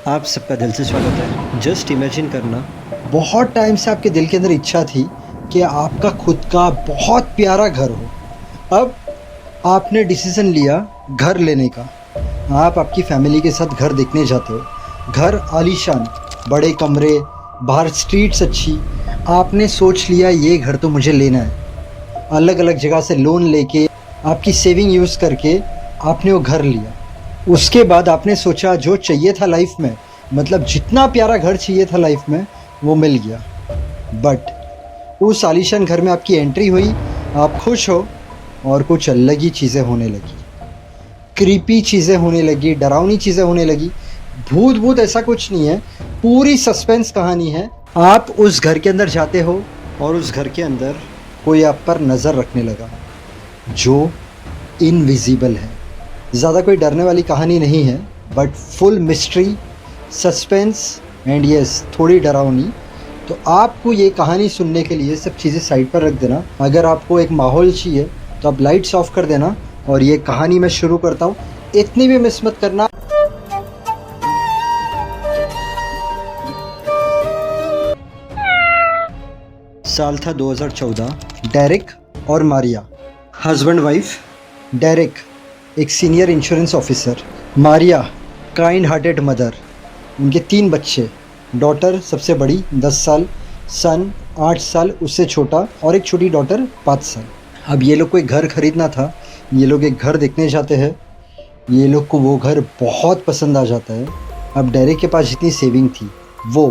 आप सबका दिल से स्वागत है। जस्ट इमेजिन करना, बहुत टाइम से आपके दिल के अंदर इच्छा थी कि आपका खुद का बहुत प्यारा घर हो। अब आपने डिसीज़न लिया घर लेने का। आप आपकी फैमिली के साथ घर देखने जाते हो। घर आलीशान, बड़े कमरे, बाहर स्ट्रीट्स अच्छी। आपने सोच लिया ये घर तो मुझे लेना है। अलग अलग जगह से लोन लेके, आपकी सेविंग यूज़ करके आपने वो घर लिया। उसके बाद आपने सोचा जो चाहिए था लाइफ में, मतलब जितना प्यारा घर चाहिए था लाइफ में, वो मिल गया। बट उस आलीशान घर में आपकी एंट्री हुई, आप खुश हो और कुछ अलग ही चीज़ें होने लगी। क्रीपी चीज़ें होने लगी, डरावनी चीज़ें होने लगी। भूत भूत ऐसा कुछ नहीं है, पूरी सस्पेंस कहानी है। आप उस घर के अंदर जाते हो और उस घर के अंदर कोई आप पर नज़र रखने लगा जो इनविजिबल है। ज़्यादा कोई डरने वाली कहानी नहीं है, but full mystery, suspense and yes थोड़ी डरावनी। तो आपको ये कहानी सुनने के लिए सब चीज़ें साइड पर रख देना। अगर आपको एक माहौल चाहिए तो आप लाइट्स ऑफ कर देना और ये कहानी मैं शुरू करता हूँ। इतनी भी मिस मत करना। साल था 2014। डेरिक और मारिया, हस्बैंड वाइफ। डेरिक एक senior insurance officer, Maria kind hearted mother. उनके 3 बच्चे, डॉटर सबसे बड़ी 10 साल, सन 8 साल उससे छोटा, और एक छोटी डॉटर 5 साल। अब ये लोग को एक घर खरीदना था। ये लोग एक घर देखने जाते हैं। ये लोग को वो घर बहुत पसंद आ जाता है। अब डेरिक के पास जितनी सेविंग थी वो,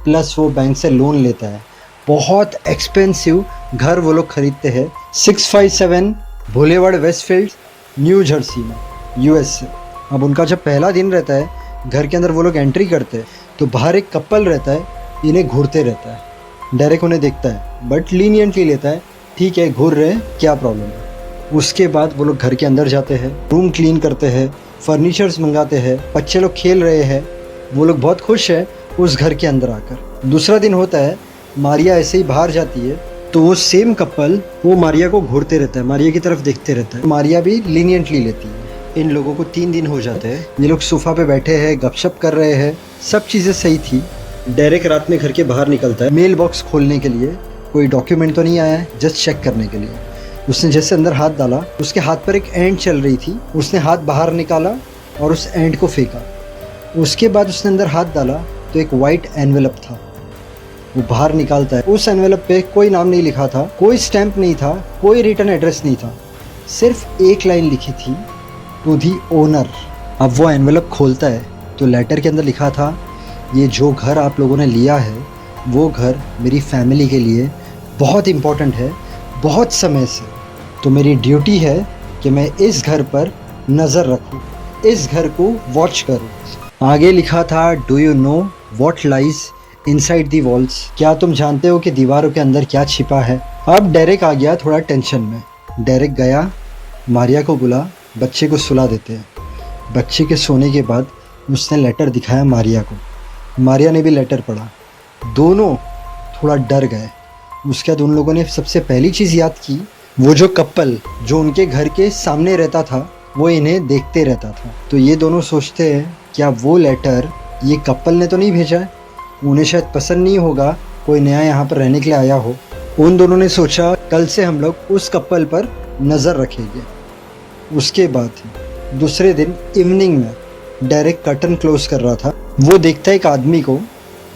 प्लस वो बैंक से लोन लेता है। बहुत एक्सपेंसिव घर वो लोग खरीदते हैं 657 बुलेवार्ड वेस्टफील्ड, न्यू जर्सी में, यूएसए। अब उनका जब पहला दिन रहता है, घर के अंदर वो लोग एंट्री करते हैं तो बाहर एक कपल रहता है, इन्हें घूरते रहता है। डेरिक उन्हें देखता है बट लीनियंटली लेता है, ठीक है घूर रहे हैं, क्या प्रॉब्लम है। उसके बाद वो लोग घर के अंदर जाते हैं, रूम क्लीन करते हैं, फर्नीचर्स मंगाते हैं, बच्चे लोग खेल रहे हैं, वो लोग बहुत खुश है उस घर के अंदर आकर। दूसरा दिन होता है, मारिया ऐसे ही बाहर जाती है तो वो सेम कपल वो मारिया को घूरते रहता है, मारिया की तरफ देखते रहता है। मारिया भी लीनियंटली लेती है। इन लोगों को 3 दिन हो जाते हैं। ये लोग सोफ़ा पे बैठे हैं, गपशप कर रहे हैं, सब चीज़ें सही थी। डेरिक रात में घर के बाहर निकलता है मेल बॉक्स खोलने के लिए। कोई डॉक्यूमेंट तो नहीं आया है, जस्ट चेक करने के लिए। उसने जैसे अंदर हाथ डाला, उसके हाथ पर एक एंड चल रही थी। उसने हाथ बाहर निकाला और उस एंड को फेंका। उसके बाद उसने अंदर हाथ डाला तो एक वाइट एनवेलप था। वो बाहर निकालता है, उस एनवेलप पे कोई नाम नहीं लिखा था, कोई स्टैंप नहीं था, कोई रिटर्न एड्रेस नहीं था, सिर्फ एक लाइन लिखी थी, टू दी ओनर। अब वो एनवेलप खोलता है तो लेटर के अंदर लिखा था, ये जो घर आप लोगों ने लिया है वो घर मेरी फैमिली के लिए बहुत इम्पोर्टेंट है, बहुत समय से। तो मेरी ड्यूटी है कि मैं इस घर पर नज़र रखूँ, इस घर को वॉच करूँ। आगे लिखा था, do you know what lies inside the walls. क्या तुम जानते हो कि दीवारों के अंदर क्या छिपा है। अब डेरिक आ गया थोड़ा टेंशन में। डेरिक गया, मारिया को बुला, बच्चे को सुला देते हैं। बच्चे के सोने के बाद उसने लेटर दिखाया मारिया को। मारिया ने भी लेटर पढ़ा। दोनों थोड़ा डर गए। उसके बाद उन लोगों ने सबसे पहली चीज़ याद की, वो जो कपल जो उनके घर के सामने रहता था वो इन्हें देखते रहता था। तो ये दोनों सोचते हैं क्या वो लेटर ये कपल ने तो नहीं भेजा है, उन्हें शायद पसंद नहीं होगा, कोई नया यहाँ पर रहने के लिए आया हो। उन दोनों ने सोचा कल से हम लोग उस कपल पर नज़र रखेंगे। उसके बाद दूसरे दिन इवनिंग में डेरिक कर्टन क्लोज कर रहा था। वो देखता है एक आदमी को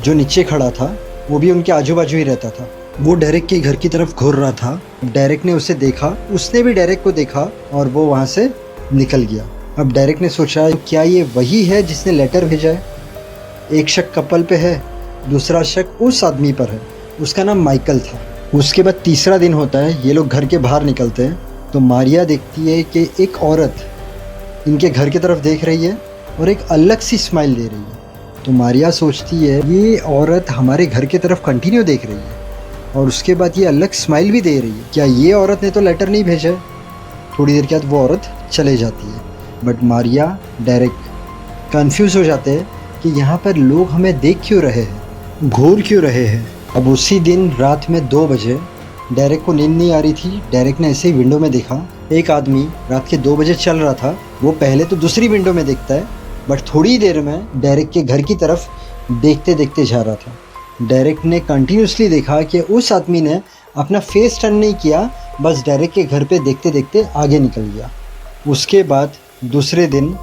जो नीचे खड़ा था, वो भी उनके आजू बाजू ही रहता था। वो डेरिक के घर की तरफ घूर रहा था। डेरिक ने उसे देखा, उसने भी डेरिक को देखा और वो वहाँ से निकल गया। अब डेरिक ने सोचा क्या ये वही है जिसने लेटर भेजा है। एक शक कपल पे है, दूसरा शक उस आदमी पर है, उसका नाम माइकल था। उसके बाद तीसरा दिन होता है, ये लोग घर के बाहर निकलते हैं तो मारिया देखती है कि एक औरत इनके घर की तरफ देख रही है और एक अलग सी स्माइल दे रही है। तो मारिया सोचती है ये औरत हमारे घर की तरफ कंटिन्यू देख रही है और उसके बाद ये अलग स्माइल भी दे रही है, क्या ये औरत ने तो लेटर नहीं भेजा है। थोड़ी देर के बाद वो औरत चले जाती है। बट मारिया, डेरिक कंफ्यूज हो जाते हैं कि यहाँ पर लोग हमें देख क्यों रहे हैं, घूर क्यों रहे हैं। अब उसी दिन रात में 2 बजे डेरिक को नींद नहीं आ रही थी। डेरिक ने ऐसे ही विंडो में देखा, एक आदमी रात के 2 बजे चल रहा था। वो पहले तो दूसरी विंडो में देखता है बट थोड़ी देर में डेरेक के घर की तरफ देखते देखते जा रहा था। डेरेक ने कंटिन्यूसली देखा कि उस आदमी ने अपना फेस टर्न नहीं किया, बस डेरेक के घर पे देखते देखते आगे निकल गया। उसके बाद दूसरे दिन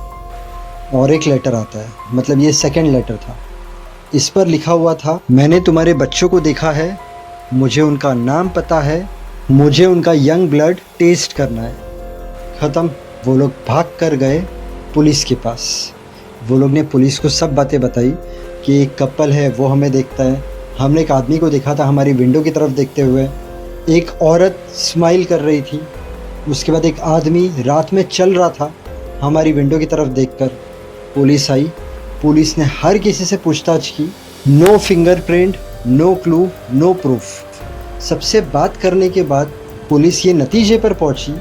और एक लेटर आता है, मतलब ये सेकंड लेटर था। इस पर लिखा हुआ था, मैंने तुम्हारे बच्चों को देखा है, मुझे उनका नाम पता है, मुझे उनका यंग ब्लड टेस्ट करना है। ख़त्म। वो लोग भाग कर गए पुलिस के पास। वो लोग ने पुलिस को सब बातें बताई कि एक कपल है वो हमें देखता है, हमने एक आदमी को देखा था हमारी विंडो की तरफ देखते हुए, एक औरत स्माइल कर रही थी, उसके बाद एक आदमी रात में चल रहा था हमारी विंडो की तरफ देखकर। पुलिस आई, पुलिस ने हर किसी से पूछताछ की, no fingerprint, no clue, no proof. सबसे बात करने के बाद पुलिस ये नतीजे पर पहुंची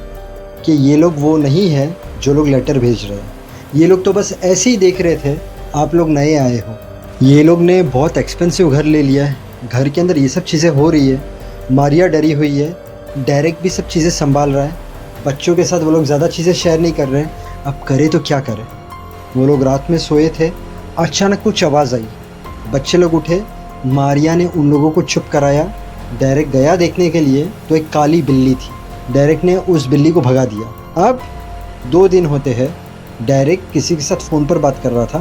कि ये लोग वो नहीं है जो लोग लेटर भेज रहे हैं। ये लोग तो बस ऐसे ही देख रहे थे आप लोग नए आए हो। ये लोग ने बहुत एक्सपेंसिव घर ले लिया है, घर के अंदर ये सब चीज़ें हो रही है। मारिया डरी हुई है, डेरेक भी सब चीज़ें संभाल रहा है, बच्चों के साथ वो लोग ज़्यादा चीज़ें शेयर नहीं कर रहे। अब करे तो क्या करें। वो लोग रात में सोए थे, अचानक कुछ आवाज़ आई, बच्चे लोग उठे, मारिया ने उन लोगों को चुप कराया। डेरेक गया देखने के लिए तो एक काली बिल्ली थी, डेरेक ने उस बिल्ली को भगा दिया। अब 2 दिन होते हैं, डेरेक किसी के साथ फ़ोन पर बात कर रहा था,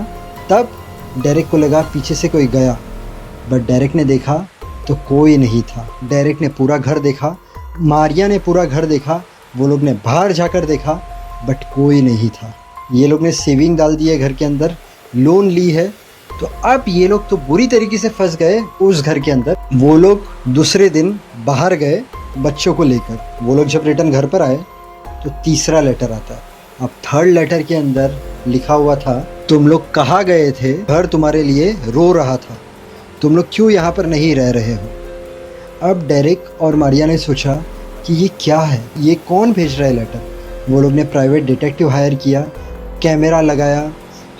तब डेरेक को लगा पीछे से कोई गया, बट डेरेक ने देखा तो कोई नहीं था। डेरेक ने पूरा घर देखा, मारिया ने पूरा घर देखा, वो लोग ने बाहर जाकर देखा, बट कोई नहीं था। ये लोग ने सेविंग डाल दी है घर के अंदर, लोन ली है, तो अब ये लोग तो बुरी तरीके से फंस गए उस घर के अंदर। वो लोग दूसरे दिन बाहर गए बच्चों को लेकर। वो लोग जब रिटर्न घर पर आए तो तीसरा लेटर आता है। अब थर्ड लेटर के अंदर लिखा हुआ था, तुम लोग कहाँ गए थे, घर तुम्हारे लिए रो रहा था, तुम लोग क्यों यहाँ पर नहीं रह रहे हो। अब डेरेक और मारिया ने सोचा कि ये क्या है, ये कौन भेज रहा है लेटर। वो लोग ने प्राइवेट डिटेक्टिव हायर किया, कैमरा लगाया,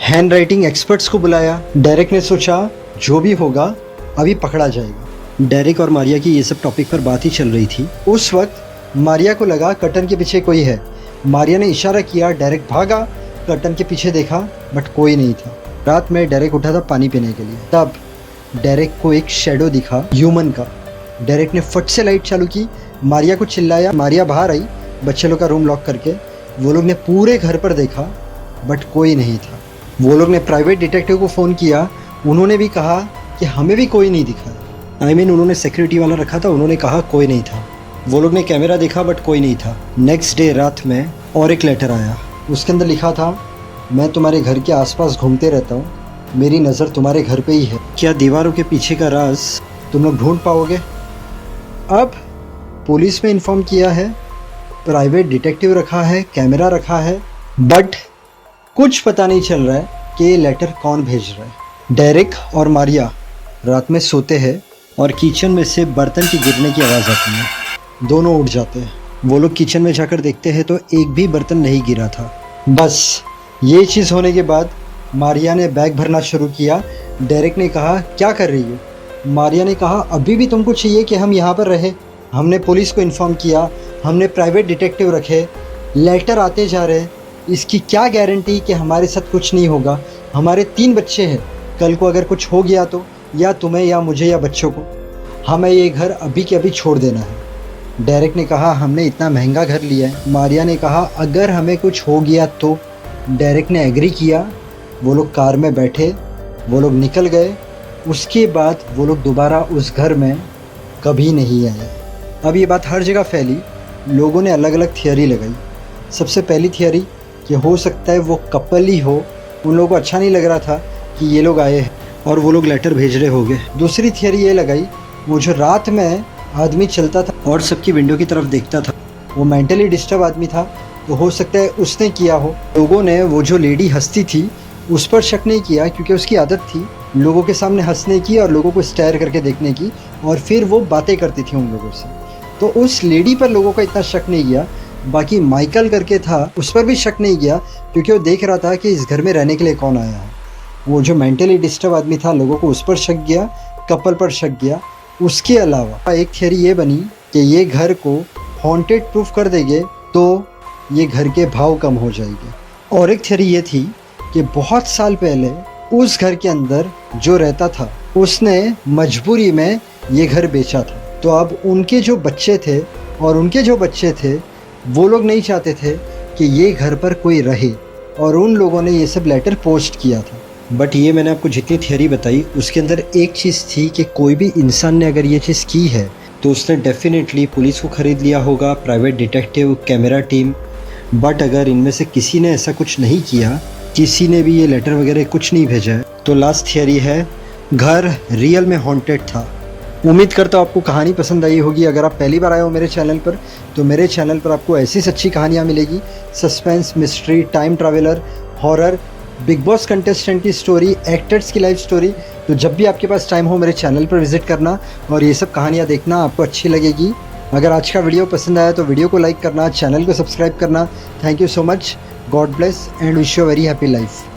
हैंड राइटिंग एक्सपर्ट्स को बुलाया। डेरेक ने सोचा जो भी होगा अभी पकड़ा जाएगा। डेरेक और मारिया की ये सब टॉपिक पर बात ही चल रही थी। उस वक्त मारिया को लगा कर्टन के पीछे कोई है। मारिया ने इशारा किया, डेरेक भागा, कर्टन के पीछे देखा, बट कोई नहीं था। रात में डेरेक उठा था पानी पीने के लिए, तब डेरेक को एक शेडो दिखा ह्यूमन का। डेरेक ने फट से लाइट चालू की, मारिया को चिल्लाया, मारिया बाहर आई बच्चे लोग का रूम लॉक करके। वो लोग ने पूरे घर पर देखा, बट कोई नहीं था। वो लोग ने प्राइवेट डिटेक्टिव को फ़ोन किया, उन्होंने भी कहा कि हमें भी कोई नहीं दिखा। उन्होंने सिक्योरिटी वाला रखा था, उन्होंने कहा कोई नहीं था। वो लोग ने कैमरा देखा, बट कोई नहीं था। नेक्स्ट डे रात में और एक लेटर आया, उसके अंदर लिखा था, मैं तुम्हारे घर के आसपास घूमते रहता हूँ, मेरी नज़र तुम्हारे घर पे ही है, क्या दीवारों के पीछे का राज तुम लोग ढूंढ पाओगे। अब पुलिस में इन्फॉर्म किया है, प्राइवेट डिटेक्टिव रखा है, कैमरा रखा है, बट कुछ पता नहीं चल रहा है कि ये लेटर कौन भेज रहा है। डेरेक और मारिया रात में सोते हैं और किचन में से बर्तन की गिरने की आवाज़ आती है। दोनों उठ जाते हैं। वो लोग किचन में जाकर देखते हैं तो एक भी बर्तन नहीं गिरा था। बस ये चीज़ होने के बाद मारिया ने बैग भरना शुरू किया। डेरेक ने कहा, क्या कर रही हो। मारिया ने कहा, अभी भी तुमको चाहिए कि हम यहाँ पर रहे। हमने पुलिस को इन्फॉर्म किया, हमने प्राइवेट डिटेक्टिव रखे, लेटर आते जा रहे, इसकी क्या गारंटी कि हमारे साथ कुछ नहीं होगा। हमारे 3 बच्चे हैं, कल को अगर कुछ हो गया तो या तुम्हें या मुझे या बच्चों को, हमें ये घर अभी के अभी छोड़ देना है। डेरेक ने कहा, हमने इतना महंगा घर लिया है। मारिया ने कहा, अगर हमें कुछ हो गया तो। डेरेक ने एग्री किया। वो लोग कार में बैठे, वो लोग निकल गए। उसके बाद वो लोग दोबारा उस घर में कभी नहीं आए। अब ये बात हर जगह फैली, लोगों ने अलग अलग थियरी लगाई। सबसे पहली थियरी कि हो सकता है वो कपल ही हो, उन लोगों को अच्छा नहीं लग रहा था कि ये लोग आए हैं और वो लोग लेटर भेज रहे होंगे। दूसरी थियरी ये लगाई, वो जो रात में आदमी चलता था और सबकी विंडो की तरफ देखता था, वो मेंटली डिस्टर्ब आदमी था, तो हो सकता है उसने किया हो। लोगों ने वो जो लेडी हंसती थी उस पर शक नहीं किया, क्योंकि उसकी आदत थी लोगों के सामने हंसने की और लोगों को स्टेयर करके देखने की, और फिर वो बातें करती थी उन लोगों से, तो उस लेडी पर लोगों का इतना शक नहीं किया। बाकी माइकल करके था, उस पर भी शक नहीं किया, क्योंकि वो देख रहा था कि इस घर में रहने के लिए कौन आया है। वो जो मेंटली डिस्टर्ब आदमी था, लोगों को उस पर शक गया, कपल पर शक गया। उसके अलावा एक थियरी ये बनी कि ये घर को हॉन्टेड प्रूफ कर देंगे तो ये घर के भाव कम हो जाएंगे। और एक थियरी ये थी कि बहुत साल पहले उस घर के अंदर जो रहता था उसने मजबूरी में ये घर बेचा था। तो अब उनके जो बच्चे थे वो लोग नहीं चाहते थे कि ये घर पर कोई रहे, और उन लोगों ने ये सब लेटर पोस्ट किया था। बट ये मैंने आपको जितनी थियरी बताई उसके अंदर एक चीज़ थी कि कोई भी इंसान ने अगर ये चीज़ की है तो उसने डेफिनेटली पुलिस को ख़रीद लिया होगा, private detective, camera team. But अगर इनमें से किसी ने ऐसा कुछ नहीं किया, किसी ने भी ये लेटर वगैरह कुछ नहीं भेजा है, तो लास्ट थियरी है घर रियल में हॉन्टेड था। उम्मीद करता हूँ आपको कहानी पसंद आई होगी। अगर आप पहली बार आए हो मेरे चैनल पर, तो मेरे चैनल पर आपको ऐसी सच्ची कहानियाँ मिलेगी, suspense, mystery, time traveller, horror, big boss contestant की स्टोरी, एक्टर्स की लाइफ स्टोरी। तो जब भी आपके पास टाइम हो मेरे चैनल पर विजिट करना और ये सब कहानियाँ देखना, आपको अच्छी लगेगी। अगर आज का वीडियो पसंद आया तो वीडियो को लाइक करना, चैनल को सब्सक्राइब करना। Thank you so much, God bless and wish you very happy life.